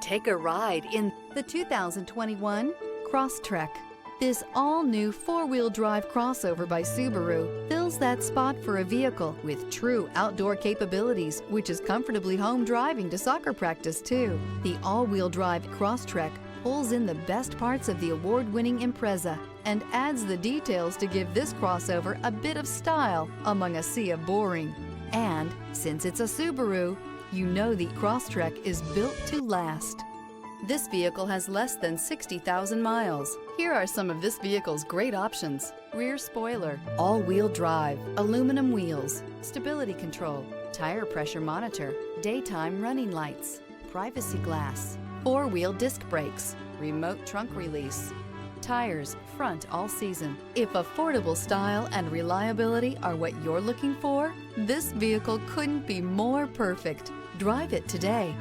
Take a ride in the 2021 Crosstrek. This all-new four-wheel drive crossover by Subaru fills that spot for a vehicle with true outdoor capabilities, which is comfortably home driving to soccer practice too. The all-wheel drive Crosstrek pulls in the best parts of the award-winning Impreza and adds the details to give this crossover a bit of style among a sea of boring. And since it's a Subaru, you know the Crosstrek is built to last. This vehicle has less than 60,000 miles. Here are some of this vehicle's great options: rear spoiler, all-wheel drive, aluminum wheels, stability control, tire pressure monitor, daytime running lights, privacy glass, four-wheel disc brakes, remote trunk release, tires front all season. If affordable style and reliability are what you're looking for, this vehicle couldn't be more perfect. Drive it today.